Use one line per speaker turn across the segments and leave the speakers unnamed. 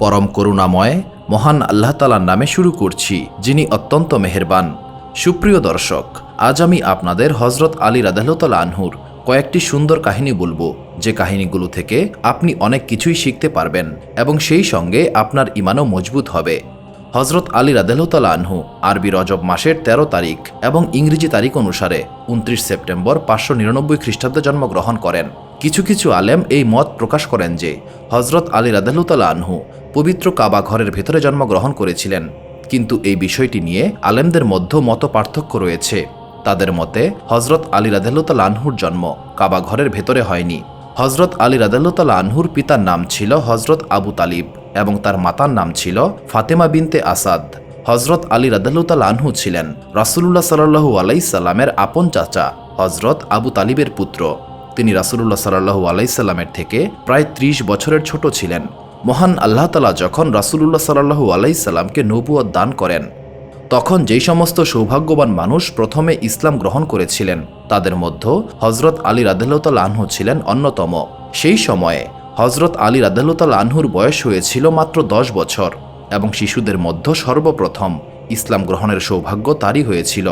পরম করুণাময় মহান আল্লাহ তাআলার নামে শুরু করছি, যিনি অত্যন্ত মেহেরবান। সুপ্রিয় দর্শক, আজ আমি আপনাদের হযরত আলী রাদিয়াল্লাহু তাআলা আনহুর কয়েকটি সুন্দর কাহিনী বলবো, যে কাহিনীগুলো থেকে আপনি অনেক কিছুই শিখতে পারবেন এবং সেই সঙ্গে আপনার ঈমানও মজবুত হবে। হযরত আলী রাদিয়াল্লাহু তাআলা আনহু আরবি রজব মাসের ১৩ তারিখ এবং ইংরেজি তারিখ অনুসারে ২৯ সেপ্টেম্বর ৫৯৯ খ্রিস্টাব্দে জন্মগ্রহণ করেন। কিছু কিছু আলেম এই মত প্রকাশ করেন যে হযরত আলী রাদিয়াল্লাহু তাআলা আনহু পবিত্র কাবা ঘরের ভেতরে জন্মগ্রহণ করেছিলেন, কিন্তু এই বিষয়টি নিয়ে আলেমদের মধ্যে মত পার্থক্য রয়েছে। তাদের মতে হযরত আলী রাদিয়াল্লাহু তাআলা আনহুর জন্ম কাবা ঘরের ভেতরে হয়নি। হযরত আলী রাদিয়াল্লাহু তাআলা আনহুর পিতার নাম ছিল হযরত আবু তালিব এবং তার মাতার নাম ছিল ফাতেমা বিনতে আসাদ। হযরত আলী রাদিয়াল্লাহু তাআলা আনহু ছিলেন রাসূলুল্লাহ সাল্লাল্লাহু আলাইহি সাল্লামের আপন চাচা হযরত আবু তালিবের পুত্র। তিনি রাসূলুল্লাহ সাল্লাল্লাহু আলাইহি সাল্লামের থেকে প্রায় ৩০ বছরের ছোট ছিলেন। মহান আল্লাহ তাআলা যখন রাসূলুল্লাহ সাল্লাল্লাহু আলাইহি সাল্লামকে নবুয়ত দান করেন, তখন যেই সমস্ত সৌভাগ্যবান মানুষ প্রথমে ইসলাম গ্রহণ করেছিলেন, তাদের মধ্যে হযরত আলী রাদিয়াল্লাহু তাআলা আনহু ছিলেন অন্যতম। সেই সময়ে হযরত আলী রাদিয়াল্লাহু তাআলা আনহুর বয়স হয়েছিল মাত্র ১০ বছর এবং শিশুদের মধ্যে সর্বপ্রথম ইসলাম গ্রহণের সৌভাগ্য তারই হয়েছিল।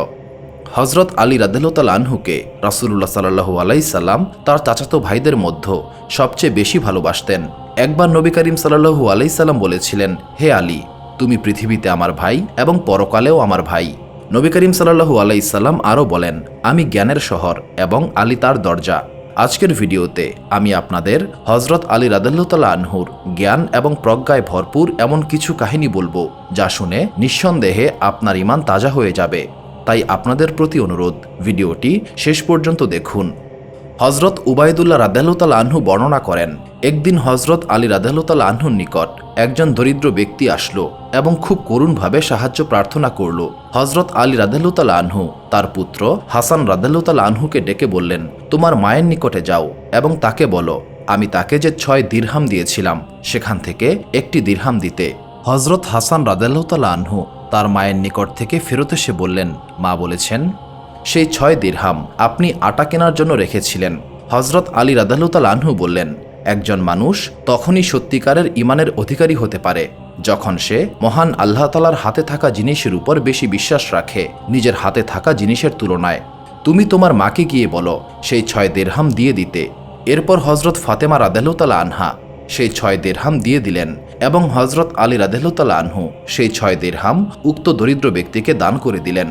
হযরত আলী রাদিয়াল্লাহু তাআলা আনহুকে রাসূলুল্লাহ সাল্লাল্লাহু আলাইহি সাল্লাম তার চাচাতো ভাইদের মধ্যে সবচেয়ে বেশি ভালোবাসতেন। একবার নবী করিম সাল্লাল্লাহু আলাইহি সাল্লাম বলেছিলেন, হে আলী, তুমি পৃথিবীতে আমার ভাই এবং পরকালেও আমার ভাই। নবী করিম সাল্লাল্লাহু আলাইহি সাল্লাম আরও বলেন, আমি জ্ঞানের শহর এবং আলী তার দরজা। আজকের ভিডিওতে আমি আপনাদের হযরত আলী রাদিয়াল্লাহু তাআলা আনহুর জ্ঞান এবং প্রজ্ঞায় ভরপুর এমন কিছু কাহিনী বলবো, যা শুনে নিঃসন্দেহে আপনার ঈমান তাজা হয়ে যাবে। তাই আপনাদের প্রতি অনুরোধ, ভিডিওটি শেষ পর্যন্ত দেখুন। হযরত উবাইদুল্লাহ রাদিয়াল্লাহু তাআলা আনহু বর্ণনা করেন, একদিন হযরত আলী রাদিয়াল্লাহু তাআলা আনহুর নিকট একজন দরিদ্র ব্যক্তি আসলো এবং খুব করুণভাবে সাহায্য প্রার্থনা করল। হযরত আলী রাদিয়াল্লাহু তাআলা আনহু তার পুত্র হাসান রাদিয়াল্লাহু তাআলা আনহুকে ডেকে বললেন, তোমার মায়ের নিকটে যাও এবং তাকে বলো আমি তাকে যে ৬ দিরহাম দিয়েছিলাম সেখান থেকে একটি দিরহাম দিতে। হযরত হাসান রাদিয়াল্লাহু তাআলা আনহু তার মায়ের নিকট থেকে ফেরত এসে বললেন, মা বলেছেন সেই ৬ দিরহাম আপনি আটা কেনার জন্য রেখেছিলেন। হযরত আলী রাদিয়াল্লাহু তাআলা আনহু বললেন, একজন মানুষ তখনই সত্যিকারের ঈমানের অধিকারী হতে পারে যখন সে মহান আল্লাহ তাআলার হাতে থাকা জিনিসের উপর বেশি বিশ্বাস রাখে নিজের হাতে থাকা জিনিসের তুলনায়। তুমি তোমার মাকে গিয়ে বলো সেই ৬ দিরহাম দিয়ে দিতে। এরপর হযরত ফাতেমা রাদিয়াল্লাহু তাআলা আনহা সেই ৬ দিরহাম দিয়ে দিলেন এবং হযরত আলী রাদিয়াল্লাহু তাআলা আনহু সেই ৬ দিরহাম উক্ত দরিদ্র ব্যক্তিকে দান করে দিলেন।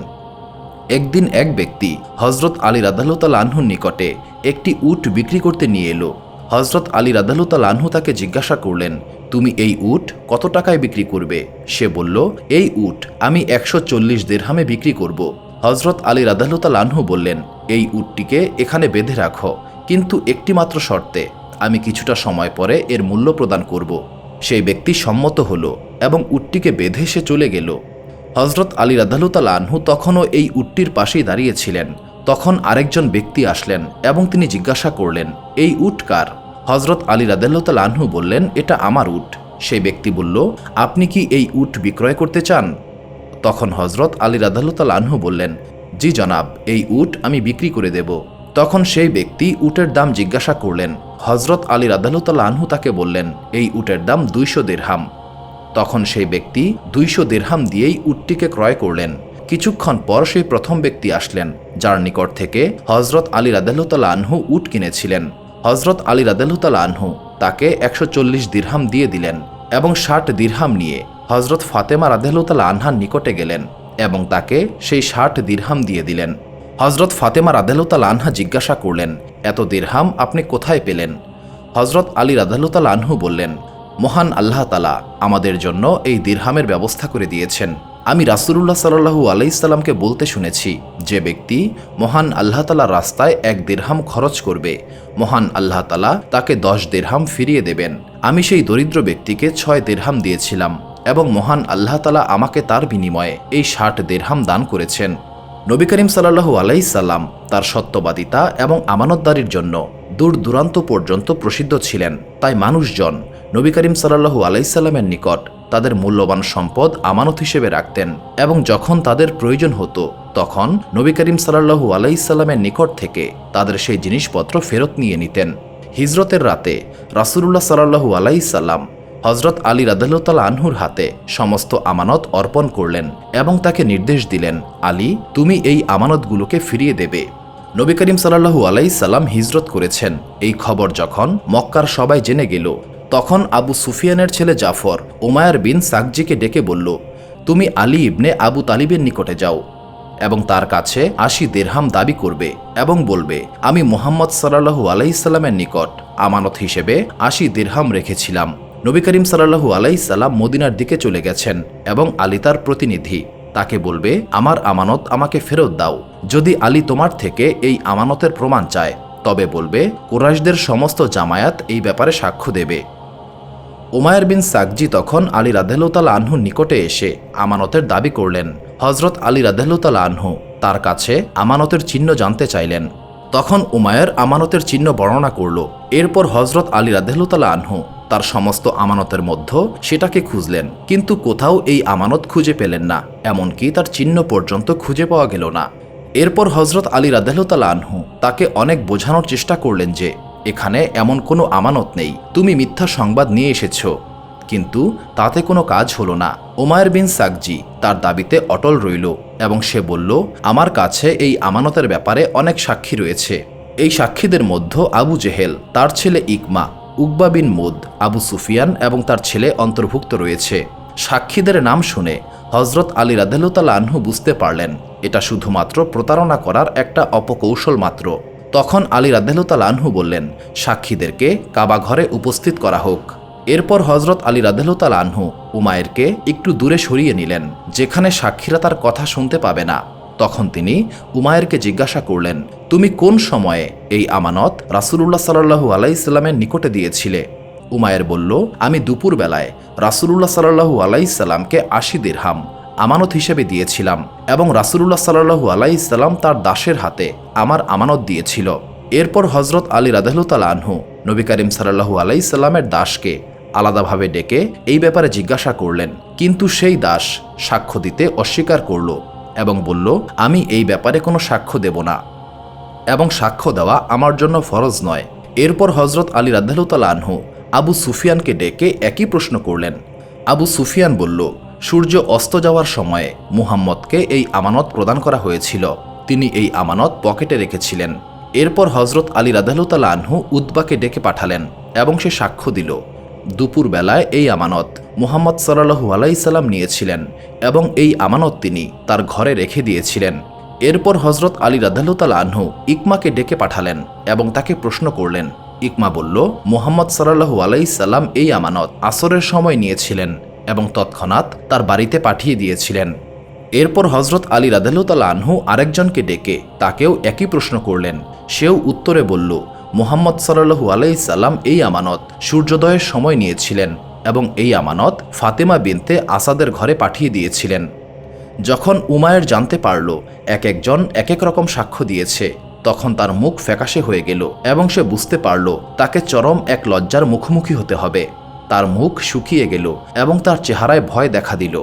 একদিন এক ব্যক্তি হযরত আলী রাদিয়াল্লাহু তাআলা আনহুর নিকটে একটি উট বিক্রি করতে নিয়ে এলো। হযরত আলী রাদিয়াল্লাহু তাআলা আনহু তাকে জিজ্ঞাসা করলেন, তুমি এই উট কত টাকায় বিক্রি করবে? সে বলল, এই উট আমি ১৪০ দিরহামে বিক্রি করব। হযরত আলী রাদিয়াল্লাহু তাআলা আনহু বললেন, এই উটটিকে এখানে বেঁধে রাখো, কিন্তু একটি মাত্র শর্তে, আমি কিছুটা সময় পরে এর মূল্য প্রদান করব। সেই ব্যক্তি সম্মত হলো এবং উটটিকে বেঁধে সে চলে গেল। হযরত আলী রাদিয়াল্লাহু তাআলা আনহু তখনও এই উটটির পাশেই দাঁড়িয়েছিলেন। তখন আরেকজন ব্যক্তি আসলেন এবং তিনি জিজ্ঞাসা করলেন, এই উট কার? হযরত আলী রাদিয়াল্লাহু তাআলা আনহু বললেন, এটা আমার উট। সেই ব্যক্তি বলল, আপনি কি এই উট বিক্রয় করতে চান? তখন হযরত আলী রাদিয়াল্লাহু তাআলা আনহু বললেন, জি জনাব, এই উট আমি বিক্রি করে দেব। তখন সেই ব্যক্তি উটের দাম জিজ্ঞাসা করলেন। হযরত আলী রাদিয়াল্লাহু তাআলা আনহু তাকে বললেন, এই উটের দাম ২০০ দিরহাম। তখন সেই ব্যক্তি ২০০ দিরহাম দিয়েই উটটিকে ক্রয় করলেন। কিছুক্ষণ পর সেই প্রথম ব্যক্তি আসলেন, যার নিকট থেকে হযরত আলী রাদিয়াল্লাহু তাআলা আনহু উট কিনেছিলেন। হযরত আলী রাদিয়াল্লাহু তাআলা আনহু তাকে ১৪০ দিরহাম দিয়ে দিলেন এবং ৬০ দিরহাম নিয়ে হযরত ফাতেমা রাদিয়াল্লাহু তাআলা আনহার নিকটে গেলেন এবং তাকে সেই ৬০ দিরহাম দিয়ে দিলেন। হযরত ফাতেমা রাদিয়াল্লাহু তাআলা আনহা জিজ্ঞাসা করলেন, এত দিরহাম আপনি কোথায় পেলেন? হযরত আলী রাদিয়াল্লাহু তাআলা আনহু বললেন, মহান আল্লাহ তাআলা আমাদের জন্য এই দিরহামের ব্যবস্থা করে দিয়েছেন। আমি রাসূলুল্লাহ সাল্লাল্লাহু আলাইহি সাল্লামকে বলতে শুনেছি, যে ব্যক্তি মহান আল্লাহ তাআলার রাস্তায় ১ দিরহাম খরচ করবে, মহান আল্লাহ তাআলা তাকে ১০ দিরহাম ফিরিয়ে দেবেন। আমি সেই দরিদ্র ব্যক্তিকে ৬ দিরহাম দিয়েছিলাম এবং মহান আল্লাহ তাআলা আমাকে তার বিনিময়ে এই ৬০ দিরহাম দান করেছেন। নবী করিম সাল্লাল্লাহু আলাইহি সাল্লাম তার সত্যবাদিতা এবং আমানতদারির জন্য দূর দূরান্ত পর্যন্ত প্রসিদ্ধ ছিলেন। তাই মানুষজন নবী করিম সাল্লাল্লাহু আলাইহি সাল্লামের নিকট তাদের মূল্যবান সম্পদ আমানত হিসেবে রাখতেন এবং যখন তাদের প্রয়োজন হতো তখন নবী করিম সাল্লাল্লাহু আলাইহি সাল্লামের নিকট থেকে তাদের সেই জিনিসপত্র ফেরত নিয়ে নিতেন। হিজরতের রাতে রাসূলুল্লাহ সাল্লাল্লাহু আলাইহি সাল্লাম হজরত আলী রাদিয়াল্লাহু তাআলা আনহুর হাতে সমস্ত আমানত অর্পণ করলেন এবং তাকে নির্দেশ দিলেন, আলী, তুমি এই আমানতগুলোকে ফিরিয়ে দেবে। নবী করিম সাল্লাল্লাহু আলাইহি সাল্লাম হিজরত করেছেন এই খবর যখন মক্কার সবাই জেনে গেল, তখন আবু সুফিয়ানের ছেলে জাফর উমায়ার বিন সাকজিকে ডেকে বলল, তুমি আলী ইবনে আবু তালিবের নিকটে যাও এবং তার কাছে ৮০ দিরহাম দাবি করবে এবং বলবে, আমি মুহাম্মদ সাল্লাল্লাহু আলাইহি সাল্লামের নিকট আমানত হিসেবে ৮০ দিরহাম রেখেছিলাম। নবী করিম সাল্লাল্লাহু আলাইহি সাল্লাম মদিনার দিকে চলে গেছেন এবং আলী তার প্রতিনিধি, তাকে বলবে, আমার আমানত আমাকে ফেরত দাও। যদি আলী তোমার থেকে এই আমানতের প্রমাণ চায় তবে বলবে, কুরাইশদের সমস্ত জামায়াত এই ব্যাপারে সাক্ষ্য দেবে। উমায়ের বিন সাকজি তখন আলী রাদিয়াল্লাহু তাআলা আনহুর নিকটে এসে আমানতের দাবি করলেন। হজরত আলী রাদিয়াল্লাহু তাআলা আনহু তার কাছে আমানতের চিহ্ন জানতে চাইলেন। তখন উমায়ের আমানতের চিহ্ন বর্ণনা করল। এরপর হজরত আলী রাদিয়াল্লাহু তাআলা আনহু তার সমস্ত আমানতের মধ্যে সেটাকে খুঁজলেন, কিন্তু কোথাও এই আমানত খুঁজে পেলেন না, এমনকি তার চিহ্ন পর্যন্ত খুঁজে পাওয়া গেল না। এরপর হজরত আলী রাদিয়াল্লাহু তাআলা আনহু তাকে অনেক বোঝানোর চেষ্টা করলেন যে এখানে এমন কোনো আমানত নেই, তুমি মিথ্যা সংবাদ নিয়ে এসেছ। কিন্তু তাতে কোনো কাজ হলো না। উমায়ের বিন সাকজি তার দাবিতে অটল রইল এবং সে বলল, আমার কাছে এই আমানতের ব্যাপারে অনেক সাক্ষী রয়েছে। এই সাক্ষীদের মধ্যে আবু জেহেল, তার ছেলে ইকমা, উকবা বিন মুদ, আবু সুফিয়ান এবং তার ছেলে অন্তর্ভুক্ত রয়েছে। সাক্ষীদের নাম শুনে হজরত আলী রাদিয়াল্লাহু তাআলা আনহু বুঝতে পারলেন এটা শুধুমাত্র প্রতারণা করার একটা অপকৌশল মাত্র। তখন আলী রাদিয়াল্লাহু তাআলা আনহু বললেন, সাক্ষীদেরকে কাবা ঘরে উপস্থিত করা হোক। এরপর হজরত আলী রাদিয়াল্লাহু তাআলা আনহু উমায়েরকে একটু দূরে সরিয়ে নিলেন, যেখানে সাক্ষীরা তার কথা শুনতে পাবে না। তখন তিনি উমায়েরকে জিজ্ঞাসা করলেন, তুমি কোন সময়ে এই আমানত রাসূলুল্লাহ সাল্লাল্লাহু আলাইহি সাল্লামের নিকটে দিয়েছিলে? উমায়ের বলল, আমি দুপুর বেলায় রাসূলুল্লাহ সাল্লাল্লাহু আলাইহি সাল্লামকে ৮০ দিরহাম আমানত হিসেবে দিয়েছিলাম এবং রাসূলুল্লাহ সাল্লাল্লাহু আলাইহি সাল্লাম তার দাসের হাতে আমার আমানত দিয়েছিল। এরপর হজরত আলী রাদিয়াল্লাহু তাআলা আনহু নবী করিম সাল্লাল্লাহু আলাইহি সাল্লামের দাসকে আলাদাভাবে ডেকে এই ব্যাপারে জিজ্ঞাসা করলেন, কিন্তু সেই দাস সাক্ষ্য দিতে অস্বীকার করল এবং বলল, আমি এই ব্যাপারে কোনো সাক্ষ্য দেব না এবং সাক্ষ্য দেওয়া আমার জন্য ফরজ নয়। এরপর হজরত আলী রাদিয়াল্লাহু তাআলা আনহু আবু সুফিয়ানকে ডেকে একই প্রশ্ন করলেন। আবু সুফিয়ান বলল, সূর্য অস্ত যাওয়ার সময়ে মুহাম্মদকে এই আমানত প্রদান করা হয়েছিল, তিনি এই আমানত পকেটে রেখেছিলেন। এরপর হজরত আলী রাদিয়াল্লাহু তাআলা আনহু উতবাকে ডেকে পাঠালেন এবং সে সাক্ষ্য দিল, দুপুর বেলায় এই আমানত মুহাম্মদ সাল্লাল্লাহু আলাইহি সাল্লাম নিয়েছিলেন এবং এই আমানত তিনি তার ঘরে রেখে দিয়েছিলেন। এরপর হজরত আলী রাদিয়াল্লাহু তাআলা আনহু ইকমাকে ডেকে পাঠালেন এবং তাকে প্রশ্ন করলেন। ইকমা বলল, মুহাম্মদ সাল্লাল্লাহু আলাইহি সাল্লাম এই আমানত আসরের সময় নিয়েছিলেন এবং তৎক্ষণাৎ তার বাড়িতে পাঠিয়ে দিয়েছিলেন। এরপর হজরত আলী রাদিয়াল্লাহু তাআলা আনহু আরেকজনকে ডেকে তাকেও একই প্রশ্ন করলেন। সেও উত্তরে বলল, মুহাম্মদ সাল্লাল্লাহু আলাইহি সাল্লাম এই আমানত সূর্যোদয়ের সময় নিয়েছিলেন এবং এই আমানত ফাতেমা বিনতে আসাদের ঘরে পাঠিয়ে দিয়েছিলেন। যখন উমায়ের জানতে পারল এক একজন এক এক রকম সাক্ষ্য দিয়েছে, তখন তার মুখ ফ্যাকাশে হয়ে গেল এবং সে বুঝতে পারল তাকে চরম এক লজ্জার মুখোমুখি হতে হবে। তার মুখ শুকিয়ে গেল এবং তার চেহারায় ভয় দেখা দিল।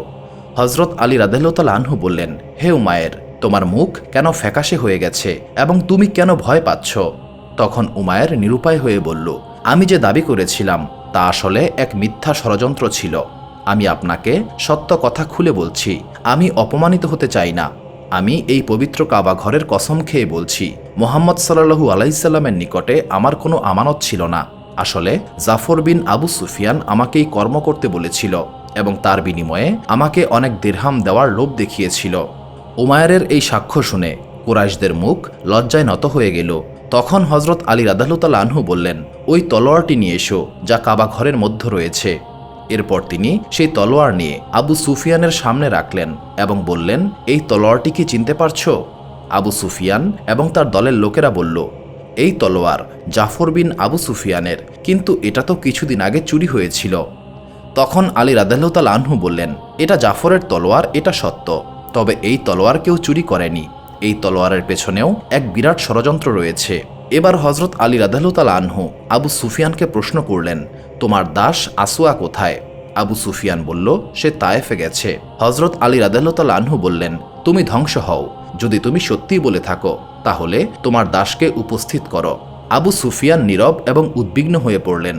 হজরত আলী রাদিয়াল্লাহু তাআলা আনহু বললেন, হে উমায়ের, তোমার মুখ কেন ফ্যাকাশে হয়ে গেছে এবং তুমি কেন ভয় পাচ্ছ? তখন উমায়ের নিরুপায় হয়ে বলল, আমি যে দাবি করেছিলাম তা আসলে এক মিথ্যা ষড়যন্ত্র ছিল। আমি আপনাকে সত্য কথা খুলে বলছি, আমি অপমানিত হতে চাই না। আমি এই পবিত্র কাবা ঘরের কসম খেয়ে বলছি, মুহাম্মদ সাল্লাল্লাহু আলাইহি সাল্লামের নিকটে আমার কোনো আমানত ছিল না। আসলে জাফর বিন আবু সুফিয়ান আমাকে এই কর্ম করতে বলেছিল এবং তার বিনিময়ে আমাকে অনেক দিরহাম দেওয়ার লোভ দেখিয়েছিল। উমায়েরের এই সাক্ষ্য শুনে কুরাইশদের মুখ লজ্জায় নত হয়ে গেল। তখন হজরত আলী রাদিয়াল্লাহু তাআলা আনহু বললেন, ওই তলোয়ারটি নিয়ে এসো যা কাবা ঘরের মধ্যে রয়েছে। এরপর তিনি সেই তলোয়ার নিয়ে আবু সুফিয়ানের সামনে রাখলেন এবং বললেন, এই তলোয়ারটি কি চিনতে পারছো? আবু সুফিয়ান এবং তার দলের লোকেরা বলল, এই তলোয়ার জাফর বিন আবু সুফিয়ানের, কিন্তু এটা তো কিছুদিন আগে চুরি হয়েছিল। তখন আলী রাদিয়াল্লাহু তাআলা আনহু বললেন, এটা জাফরের তলোয়ার, এটা সত্য, তবে এই তলোয়ার কেউ চুরি করেনি। এই তলোয়ারের পেছনেও এক বিরাট ষড়যন্ত্র রয়েছে। এবার হজরত আলী রাদিয়াল্লাহু তাআলা আনহু আবু সুফিয়ানকে প্রশ্ন করলেন, তোমার দাস আসওয়া কোথায়? আবু সুফিয়ান বলল, সে তায়েফে গেছে। হজরত আলী রাদিয়াল্লাহু তাআলা আনহু বললেন, তুমি ধ্বংস হও, যদি তুমি সত্যিই বলে থাকো তাহলে তোমার দাসকে উপস্থিত করো। আবু সুফিয়ান নীরব এবং উদ্বিগ্ন হয়ে পড়লেন।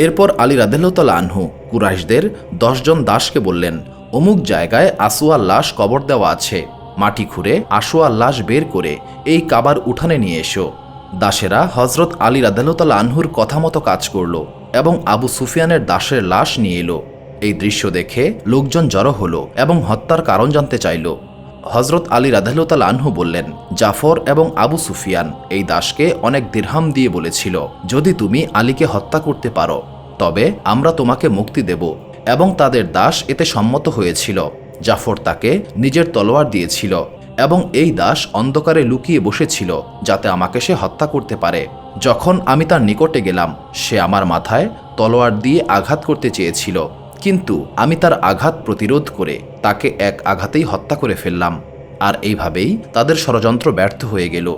এরপর আলী রাদিয়াল্লাহু তাআলা আনহু কুরাইশদের 10 জন দাসকে বললেন, অমুক জায়গায় আসওয়ার লাশ কবর দেওয়া আছে, মাটি খুঁড়ে আসওয়ার লাশ বের করে এই কাবার উঠানে নিয়ে এসো। দাসেরা হজরত আলী রাদিয়াল্লাহু তাআলা আনহুর কথা মতো কাজ করল এবং আবু সুফিয়ানের দাসের লাশ নিয়ে এলো। এই দৃশ্য দেখে লোকজন জড়ো হলো এবং হত্যার কারণ জানতে চাইল। হজরত আলী রাদিয়াল্লাহু তাআলা আনহু বললেন, জাফর এবং আবু সুফিয়ান এই দাসকে অনেক দিরহাম দিয়ে বলেছিল, যদি তুমি আলীকে হত্যা করতে পারো তবে আমরা তোমাকে মুক্তি দেব, এবং তাদের দাস এতে সম্মত হয়েছিল। জাফর তাকে নিজের তলোয়ার দিয়েছিল এবং এই দাস অন্ধকারে লুকিয়ে বসেছিল যাতে আমাকে সে হত্যা করতে পারে। যখন আমি তার নিকটে গেলাম সে আমার মাথায় তলোয়ার দিয়ে আঘাত করতে চেয়েছিল, কিন্তু আমি তার আঘাত প্রতিরোধ করে তাকে এক আঘাতেই হত্যা করে ফেললাম। আর এইভাবেই তাদের ষড়যন্ত্র ব্যর্থ হয়ে গেল।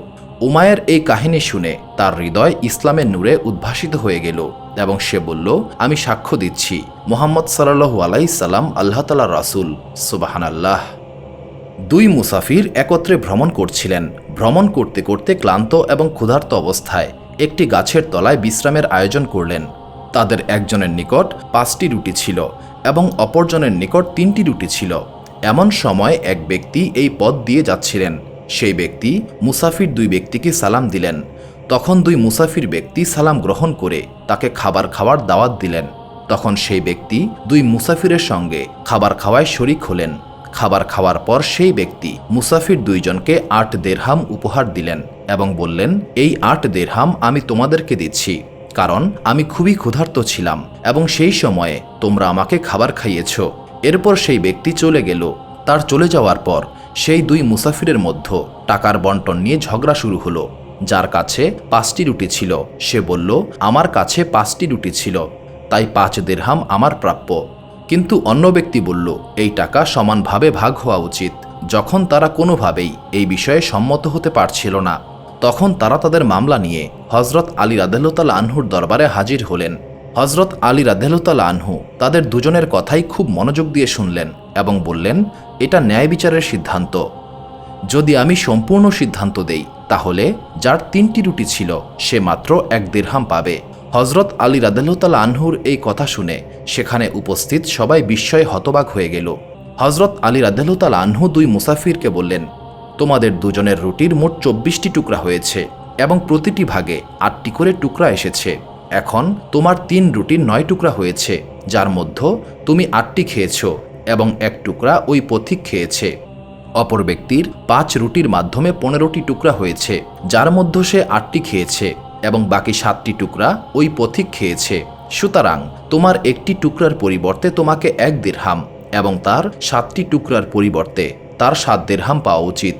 উমায়ের এই কাহিনী শুনে তার হৃদয় ইসলামের নূরে উদ্ভাসিত হয়ে গেল এবং সে বলল, আমি সাক্ষ্য দিচ্ছি মুহাম্মদ সাল্লাল্লাহু আলাইহি সাল্লাম আল্লাহ তাআলার রাসূল। সুবহানাল্লাহ। দুই মুসাফির একত্রে ভ্রমণ করছিলেন। ভ্রমণ করতে করতে ক্লান্ত এবং ক্ষুধার্ত অবস্থায় একটি গাছের তলায় বিশ্রামের আয়োজন করলেন। তাদের একজনের নিকট 5টি রুটি ছিল এবং অপরজনের নিকট 3টি রুটি ছিল। এমন সময় এক ব্যক্তি এই পথ দিয়ে যাচ্ছিলেন। সেই ব্যক্তি মুসাফির 2 ব্যক্তিকে সালাম দিলেন। তখন 2 মুসাফির ব্যক্তি সালাম গ্রহণ করে তাকে খাবার খাওয়ার দাওয়াত দিলেন। তখন সেই ব্যক্তি 2 মুসাফিরের সঙ্গে খাবার খাওয়ায় শরিক হলেন। খাবার খাওয়ার পর সেই ব্যক্তি মুসাফির 2 জনকে 8 দিরহাম উপহার দিলেন এবং বললেন, এই 8 দিরহাম আমি তোমাদেরকে দিচ্ছি, কারণ আমি খুবই ক্ষুধার্ত ছিলাম এবং সেই সময়ে তোমরা আমাকে খাবার খাইয়েছ। এরপর সেই ব্যক্তি চলে গেল। তার চলে যাওয়ার পর সেই 2 মুসাফিরের মধ্যে টাকার বন্টন নিয়ে ঝগড়া শুরু হলো। যার কাছে 5টি রুটি ছিল সে বলল, আমার কাছে 5টি রুটি ছিল, তাই 5 দিরহাম আমার প্রাপ্য। কিন্তু অন্য ব্যক্তি বলল, এই টাকা সমানভাবে ভাগ হওয়া উচিত। যখন তারা কোনোভাবেই এই বিষয়ে সম্মত হতে পারছিল না, তখন তারা তাদের মামলা নিয়ে হজরত আলী রাদিয়াল্লাহু তাআলা আনহুর দরবারে হাজির হলেন। হজরত আলী রাদিয়াল্লাহু তাআলা আনহু তাদের দুজনের কথাই খুব মনোযোগ দিয়ে শুনলেন এবং বললেন, এটা ন্যায় বিচারের সিদ্ধান্ত। যদি আমি সম্পূর্ণ সিদ্ধান্ত দেই তাহলে যার 3টি রুটি ছিল সে মাত্র 1 দিরহাম পাবে। হজরত আলী রাদিয়াল্লাহু তাআলা আনহুর এই কথা শুনে সেখানে উপস্থিত সবাই বিস্ময়ে হতবাক হয়ে গেল। হজরত আলী রাদিয়াল্লাহু তাআলা আনহু 2 মুসাফিরকে বললেন, তোমাদের দুজনের রুটির মোট 24টি টুকরা হয়েছে এবং প্রতিটি ভাগে 8টি করে টুকরা এসেছে। এখন তোমার 3 রুটির 9 টুকরা হয়েছে, যার মধ্যে তুমি 8টি খেয়েছ এবং 1 টুকরা ওই পথিক খেয়েছে। অপর ব্যক্তির 5 রুটির মাধ্যমে 15টি টুকরা হয়েছে, যার মধ্যে সে 8টি খেয়েছে এবং বাকি 7টি টুকরা ওই পথিক খেয়েছে। সুতরাং তোমার একটি টুকরার পরিবর্তে তোমাকে 1 দিরহাম এবং তার 7টি টুকরার পরিবর্তে তার 7 দিরহাম পাওয়া উচিত।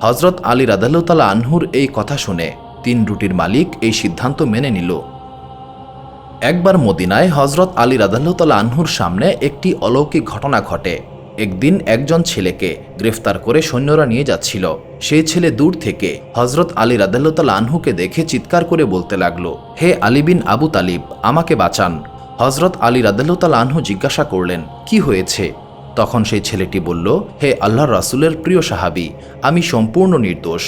হজরত আলী রাদিয়াল্লাহু তাআলা আনহুর এই কথা শুনে 3 রুটির মালিক এই সিদ্ধান্ত মেনে নিল। একবার মদিনায় হজরত আলী রাদিয়াল্লাহু তাআলা আনহুর সামনে একটি অলৌকিক ঘটনা ঘটে। একদিন একজন ছেলেকে গ্রেফতার করে সৈন্যরা নিয়ে যাচ্ছিল। সেই ছেলে দূর থেকে হজরত আলী রাদিয়াল্লাহু তাআলা আনহুকে দেখে চিৎকার করে বলতে লাগলো, হে আলী বিন আবু তালিব, আমাকে বাঁচান। হজরত আলী রাদিয়াল্লাহু তাআলা আনহু জিজ্ঞাসা করলেন, কি হয়েছে? তখন সেই ছেলেটি বলল, হে আল্লাহর রাসূলের প্রিয় সাহাবী, আমি সম্পূর্ণ নির্দোষ।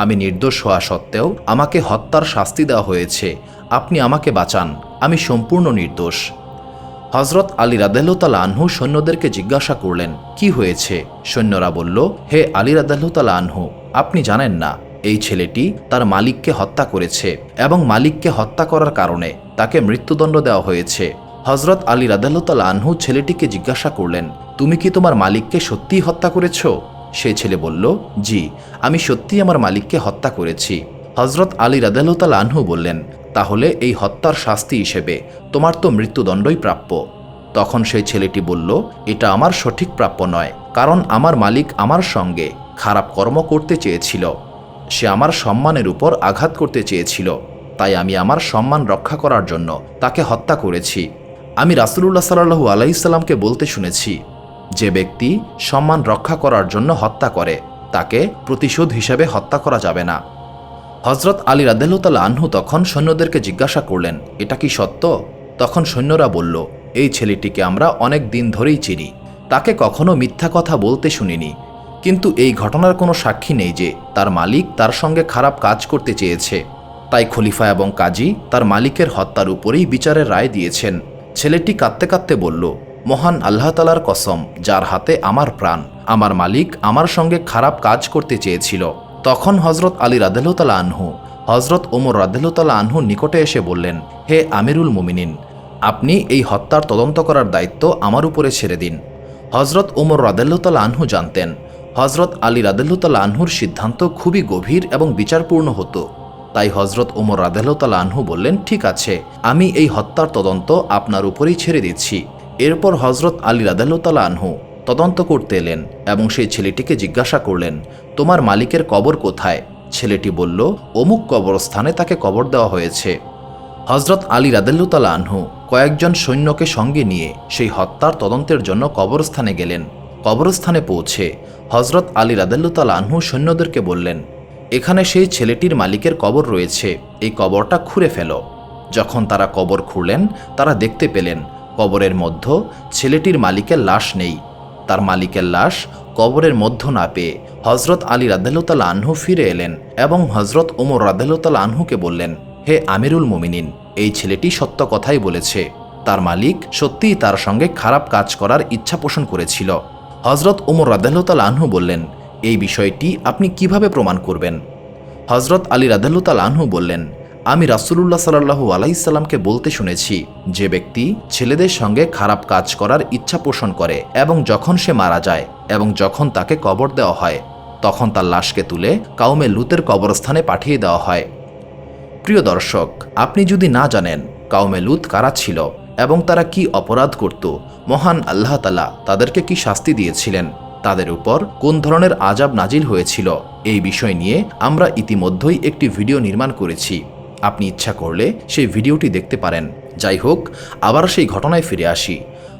আমি নির্দোষ হওয়া সত্ত্বেও আমাকে হত্যার শাস্তি দেওয়া হয়েছে। আপনি আমাকে বাঁচান, আমি সম্পূর্ণ নির্দোষ। হজরত আলী রাদিয়াল্লাহু তাআলা আনহু সৈন্যদেরকে জিজ্ঞাসা করলেন, কি হয়েছে? সৈন্যরা বলল, হে আলী রাদিয়াল্লাহু তাআলা আনহু, আপনি জানেন না এই ছেলেটি তার মালিককে হত্যা করেছে এবং মালিককে হত্যা করার কারণে তাকে মৃত্যুদণ্ড দেওয়া হয়েছে। হজরত আলী রাদিয়াল্লাহু তাআলা আনহু ছেলেটিকে জিজ্ঞাসা করলেন, তুমি কি তোমার মালিককে সত্যিই হত্যা করেছ? সেই ছেলে বলল, জি, আমি সত্যিই আমার মালিককে হত্যা করেছি। হজরত আলী রাদিয়াল্লাহু তাআলা আনহু বললেন, তাহলে এই হত্যার শাস্তি হিসেবে তোমার তো মৃত্যুদণ্ডই প্রাপ্য। তখন সেই ছেলেটি বলল, এটা আমার সঠিক প্রাপ্য নয়, কারণ আমার মালিক আমার সঙ্গে খারাপ কর্ম করতে চেয়েছিল। সে আমার সম্মানের উপর আঘাত করতে চেয়েছিল, তাই আমি আমার সম্মান রক্ষা করার জন্য তাকে হত্যা করেছি। আমি রাসূলুল্লাহ সাল্লাল্লাহু আলাইহি সাল্লামকে বলতে শুনেছি, যে ব্যক্তি সম্মান রক্ষা করার জন্য হত্যা করে তাকে প্রতিশোধ হিসেবে হত্যা করা যাবে না। হজরত আলী রাদিয়াল্লাহু তাআলা আনহু তখন সৈন্যদেরকে জিজ্ঞাসা করলেন, এটা কি সত্য? তখন সৈন্যরা বলল, এই ছেলেটিকে আমরা অনেক দিন ধরেই চিনি, তাকে কখনো মিথ্যা কথা বলতে শুনিনি, কিন্তু এই ঘটনার কোনো সাক্ষী নেই যে তার মালিক তার সঙ্গে খারাপ কাজ করতে চেয়েছে। তাই খলিফা এবং কাজী তার মালিকের হত্যার উপরেই বিচারের রায় দিয়েছেন। ছেলেটি কাঁদতে কাঁদতে বলল, মহান আল্লাহ তাআলার কসম, যার হাতে আমার প্রাণ, আমার মালিক আমার সঙ্গে খারাপ কাজ করতে চেয়েছিল। তখন হজরত আলী রাদিয়াল্লাহু তাআলা আনহু হজরত ওমর রাদিয়াল্লাহু তাআলা আনহুর নিকটে এসে বললেন, হে আমিরুল মুমিনিন, আপনি এই হত্যার তদন্ত করার দায়িত্ব আমার উপরে ছেড়ে দিন। হজরত ওমর রাদিয়াল্লাহু তাআলা আনহু জানতেন হজরত আলী রাদিয়াল্লাহু তাআলা আনহুর সিদ্ধান্ত খুবই গভীর এবং বিচারপূর্ণ হতো। তাই হজরত ওমর রাদিয়াল্লাহু তাআলা আনহু বললেন, ঠিক আছে, আমি এই হত্যার তদন্ত আপনার উপরেই ছেড়ে দিচ্ছি। এরপর হজরত আলী রাদিয়াল্লাহু তাআলা আনহু তদন্ত করতে এলেন এবং সেই ছেলেটিকে জিজ্ঞাসা করলেন, তোমার মালিকের কবর কোথায়? ছেলেটি বলল, অমুক কবরস্থানে তাকে কবর দেওয়া হয়েছে। হজরত আলী রাদিয়াল্লাহু তাআলা আনহু কয়েকজন সৈন্যকে সঙ্গে নিয়ে সেই হত্যার তদন্তের জন্য কবরস্থানে গেলেন। কবরস্থানে পৌঁছে হজরত আলী রাদিয়াল্লাহু তাআলা আনহু সৈন্যদেরকে বললেন, এখানে সেই ছেলেটির মালিকের কবর রয়েছে, এই কবরটা খুঁড়ে ফেলো। যখন তারা কবর খুঁড়লেন, তারা দেখতে পেলেন কবরের মধ্যে ছেলেটির মালিকের লাশ নেই। তার মালিকের লাশ কবরের মধ্য না পেয়ে হজরত আলী রাদিয়াল্লাহু তাআলা আনহু ফিরে এলেন এবং হজরত ওমর রাদিয়াল্লাহু তাআলা আনহুকে বললেন, হে আমিরুল মুমিনিন, এই ছেলেটি সত্য কথাই বলেছে, তার মালিক সত্যিই তার সঙ্গে খারাপ কাজ করার ইচ্ছা পোষণ করেছিল। হজরত ওমর রাদিয়াল্লাহু তাআলা আনহু বললেন, এই বিষয়টি আপনি কিভাবে প্রমাণ করবেন? হজরত আলী রাদিয়াল্লাহু তাআলা আনহু বললেন, আমি রাসূলুল্লাহ সাল্লাল্লাহু আলাইহি সাল্লামকে বলতে শুনেছি, যে ব্যক্তি ছেলেদের সঙ্গে খারাপ কাজ করার ইচ্ছা পোষণ করে এবং যখন সে মারা যায় এবং যখন তাকে কবর দেওয়া হয়, তখন তার লাশকে তুলে কাউমে লুতের কবরস্থানে পাঠিয়ে দেওয়া হয়। প্রিয় দর্শক, আপনি যদি না জানেন কাউমে লুত কারা ছিল এবং তারা কি অপরাধ করত, মহান আল্লাহ তাআলা তাদেরকে কি শাস্তি দিয়েছিলেন, তাদের উপর কোন ধরনের আযাব নাজিল হয়েছিল, এই বিষয় নিয়ে আমরা ইতিমধ্যেই একটি ভিডিও নির্মাণ করেছি। আপনি ইচ্ছা করলে সেই ভিডিওটি দেখতে পারেন। যাই হোক, আবার সেই ঘটনায় ফিরে আসি।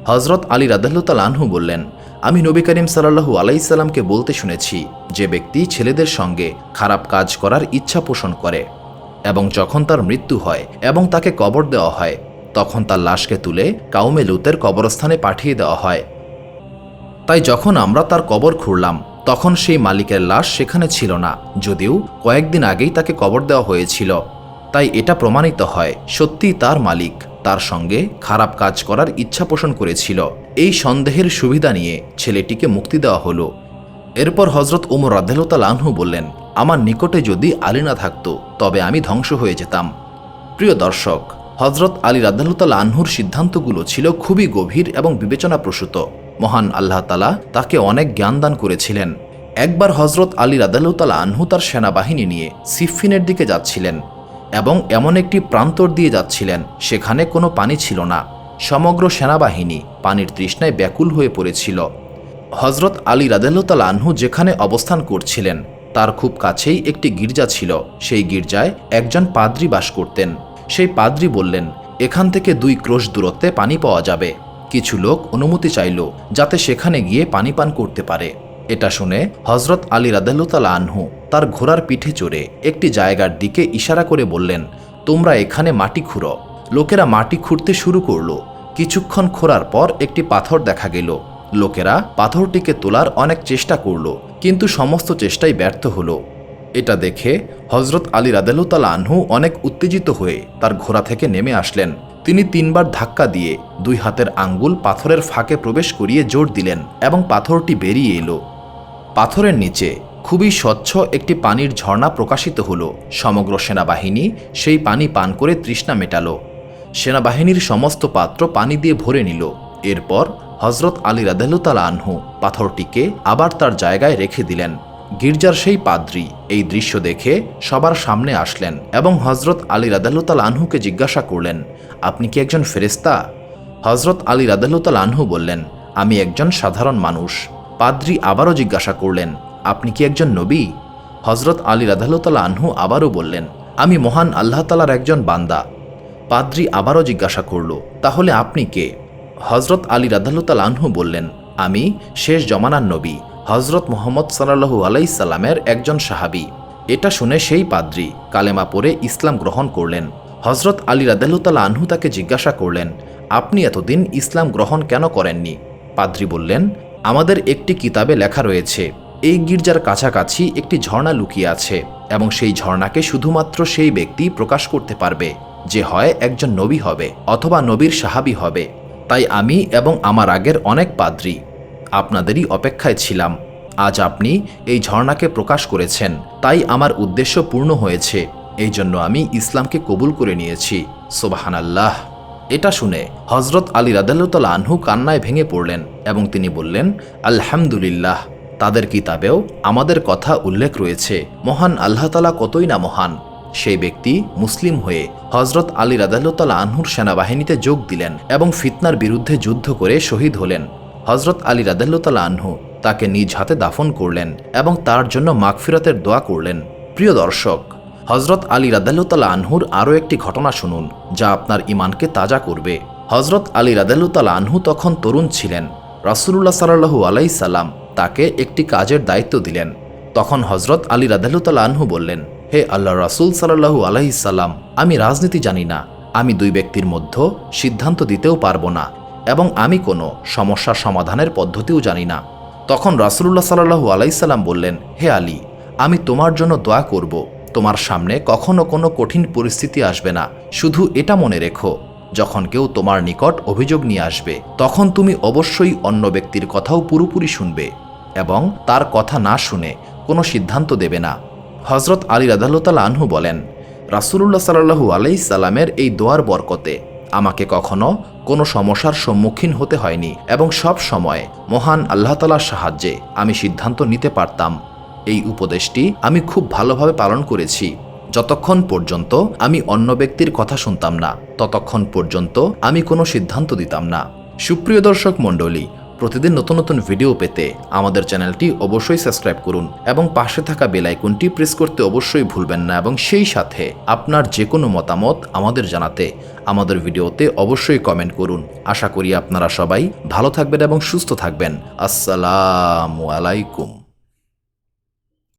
হজরত আলী রাদিয়াল্লাহু তাআলা আনহু বললেন, আমি নবী করিম সাল্লাল্লাহু আলাইহি সাল্লামকে বলতে শুনেছি, যে ব্যক্তি ছেলেদের সঙ্গে খারাপ কাজ করার ইচ্ছা পোষণ করে এবং যখন তার মৃত্যু হয় এবং তাকে কবর দেওয়া হয়, তখন তার লাশকে তুলে কাউমে লুতের কবরস্থানে পাঠিয়ে দেওয়া হয়। তাই যখন আমরা তার কবর খুঁড়লাম, তখন সেই মালিকের লাশ সেখানে ছিল না, যদিও কয়েকদিন আগেই তাকে কবর দেওয়া হয়েছিল। তাই এটা প্রমাণিত হয় সত্যিই তার মালিক তার সঙ্গে খারাপ কাজ করার ইচ্ছা পোষণ করেছিল। এই সন্দেহের সুবিধা নিয়ে ছেলেটিকে মুক্তি দেওয়া হলো। এরপর হজরত ওমর রাদিয়াল্লাহু তাআলা আনহু বললেন, আমার নিকটে যদি আলী না থাকতো, তবে আমি ধ্বংস হয়ে যেতাম। প্রিয় দর্শক, হজরত আলী রাদিয়াল্লাহু তাআলা আনহুর সিদ্ধান্তগুলো ছিল খুবই গভীর এবং বিবেচনাপ্রসূত। মহান আল্লাহ তাআলা তাকে অনেক জ্ঞান দান করেছিলেন। একবার হজরত আলী রাদিয়াল্লাহু তাআলা আনহু তার সেনাবাহিনী নিয়ে সিফফিনের দিকে যাচ্ছিলেন এবং এমন একটি প্রান্তর দিয়ে যাচ্ছিলেন সেখানে কোনো পানি ছিল না। সমগ্র সেনাবাহিনী পানির তৃষ্ণায় ব্যাকুল হয়ে পড়েছিল। হজরত আলী রাদিয়াল্লাহু তাআলা আনহু যেখানে অবস্থান করছিলেন তার খুব কাছেই একটি গির্জা ছিল। সেই গির্জায় একজন পাদ্রী বাস করতেন। সেই পাদ্রী বললেন, এখান থেকে 2 ক্রোশ দূরত্বে পানি পাওয়া যাবে। কিছু লোক অনুমতি চাইল যাতে সেখানে গিয়ে পানি পান করতে পারে। এটা শুনে হজরত আলী রাদিয়াল্লাহু তাআলা আনহু তার ঘোড়ার পিঠে চড়ে একটি জায়গার দিকে ইশারা করে বললেন, তোমরা এখানে মাটি খুঁড়ো। লোকেরা মাটি খুঁড়তে শুরু করলো। কিছুক্ষণ খোঁড়ার পর একটি পাথর দেখা গেল। লোকেরা পাথরটিকে তোলার অনেক চেষ্টা করল, কিন্তু সমস্ত চেষ্টাই ব্যর্থ হলো। এটা দেখে হজরত আলী রাদিয়াল্লাহু তাআলা আনহু অনেক উত্তেজিত হয়ে তার ঘোড়া থেকে নেমে আসলেন। তিনি 3 বার ধাক্কা দিয়ে 2 হাতের আঙ্গুল পাথরের ফাঁকে প্রবেশ করিয়ে জোর দিলেন এবং পাথরটি বেরিয়ে এলো। পাথরের নিচে খুবই স্বচ্ছ একটি পানির ঝর্ণা প্রকাশিত হলো। সমগ্র সেনাবাহিনী সেই পানি পান করে তৃষ্ণা মেটালো। সেনাবাহিনীর সমস্ত পাত্র পানি দিয়ে ভরে নিল। এরপর হজরত আলী রাদিয়াল্লাহু তাআলা আনহু পাথরটিকে আবার তার জায়গায় রেখে দিলেন। গির্জার সেই পাদ্রী এই দৃশ্য দেখে সবার সামনে আসলেন এবং হজরত আলী রাদিয়াল্লাহু তাআলা আনহুকে জিজ্ঞাসা করলেন, আপনি কি একজন ফেরেশতা? হজরত আলী রাদিয়াল্লাহু তাআলা আনহু বললেন, আমি একজন সাধারণ মানুষ। পাদ্রী আবারও জিজ্ঞাসা করলেন, আপনি কি একজন নবী? হজরত আলী রাদিয়াল্লাহু তাআলা আনহু আবারও বললেন, আমি মহান আল্লাহ তাআলার একজন বান্দা। পাদ্রী আবারও জিজ্ঞাসা করল, তাহলে আপনি কে? হজরত আলী রাদিয়াল্লাহু তাআলা আনহু বললেন, আমি শেষ জমানার নবী হজরত মুহাম্মদ সাল্লাল্লাহু আলাইহি সাল্লামের একজন সাহাবী। এটা শুনে সেই পাদ্রী কালেমা পড়ে ইসলাম গ্রহণ করলেন। হজরত আলী রাদিয়াল্লাহু তাআলা আনহু তাকে জিজ্ঞাসা করলেন, আপনি এতদিন ইসলাম গ্রহণ কেন করেননি? পাদ্রী বললেন, আমাদের একটি কিতাবে লেখা রয়েছে এই গির্জার কাছাকাছি একটি ঝর্ণা লুকিয়ে আছে। এবং সেই ঝর্ণাকে শুধুমাত্র সেই ব্যক্তি প্রকাশ করতে পারবে যে হয় একজন নবী হবে অথবা নবীর সাহাবী হবে। তাই আমি এবং আমার আগের অনেক পাদ্রী আপনাদেরই অপেক্ষায় ছিলাম। আজ আপনি এই ঝর্ণাকে প্রকাশ করেছেন, তাই আমার উদ্দেশ্য পূর্ণ হয়েছে। এই জন্য আমি ইসলামকে কবুল করে নিয়েছি। সুবহানাল্লাহ। এটা শুনে হজরত আলী রাদিয়াল্লাহু তাআলা আনহু কান্নায় ভেঙে পড়লেন এবং তিনি বললেন, আলহামদুলিল্লাহ, তাদের কিতাবেও আমাদের কথা উল্লেখ রয়েছে। মহান আল্লাহ তাআলা কতই না মহান। সেই ব্যক্তি মুসলিম হয়ে হজরত আলী রাদিয়াল্লাহু তাআলা আনহুর সেনাবাহিনীতে যোগ দিলেন এবং ফিতনার বিরুদ্ধে যুদ্ধ করে শহীদ হলেন। হজরত আলী রাদিয়াল্লাহু তাআলা আনহু তাকে নিজ হাতে দাফন করলেন এবং তার জন্য মাগফিরাতের দোয়া করলেন। প্রিয় দর্শক, হজরত আলী রাদিয়াল্লাহু তাআলা আনহুর আরও একটি ঘটনা শুনুন, যা আপনার ঈমানকে তাজা করবে। হজরত আলী রাদিয়াল্লাহু তাআলা আনহু তখন তরুণ ছিলেন। রাসূলুল্লাহ সাল্লাল্লাহু আলাইহি সাল্লাম তাকে একটি কাজের দায়িত্ব দিলেন। তখন হজরত আলী রাদিয়াল্লাহু তাআলা আনহু বললেন, হে আল্লাহর রাসূল সাল্লাল্লাহু আলাইহি সাল্লাম, আমি রাজনীতি জানি না, আমি দুই ব্যক্তির মধ্যে সিদ্ধান্ত দিতেও পারবো না এবং আমি কোনো সমস্যার সমাধানের পদ্ধতিও জানি না। তখন রাসূলুল্লাহ সাল্লাল্লাহু আলাইহি সাল্লাম বললেন, হে আলী, আমি তোমার জন্য দোয়া করব। তোমার সামনে কখনো কোনো কঠিন পরিস্থিতি আসবে না। শুধু এটা মনে রেখো, যখন কেউ তোমার নিকট অভিযোগ নিয়ে আসবে, তখন তুমি অবশ্যই অন্য ব্যক্তির কথাও পুরোপুরি শুনবে এবং তার কথা না শুনে কোনো সিদ্ধান্ত দেবে না। হজরত আলী রাদিয়াল্লাহু তাআলা আনহু বলেন, রাসূলুল্লাহ সাল্লাল্লাহু আলাইহি সাল্লামের এই দোয়ার বরকতে আমাকে কখনো কোনো সমস্যার সম্মুখীন হতে হয়নি এবং সব সময় মহান আল্লাহ তাআলার সাহায্যে আমি সিদ্ধান্ত নিতে পারতাম। এই উপদেশটি আমি খুব ভালোভাবে পালন করেছি। যতক্ষণ পর্যন্ত আমি অন্য ব্যক্তির কথা শুনতাম না, ততক্ষণ পর্যন্ত আমি কোনো সিদ্ধান্ত দিতাম না। সুপ্রিয় দর্শক মণ্ডলী, প্রতিদিন নতুন নতুন ভিডিও পেতে আমাদের চ্যানেলটি অবশ্যই সাবস্ক্রাইব করুন এবং পাশে থাকা বেল আইকনটি প্রেস করতে অবশ্যই ভুলবেন না এবং সেই সাথে আপনার যে কোনো মতামত আমাদের জানাতে আমাদের ভিডিওতে অবশ্যই কমেন্ট করুন। আশা করি আপনারা সবাই ভালো থাকবেন এবং সুস্থ থাকবেন। আসসালামু আলাইকুম।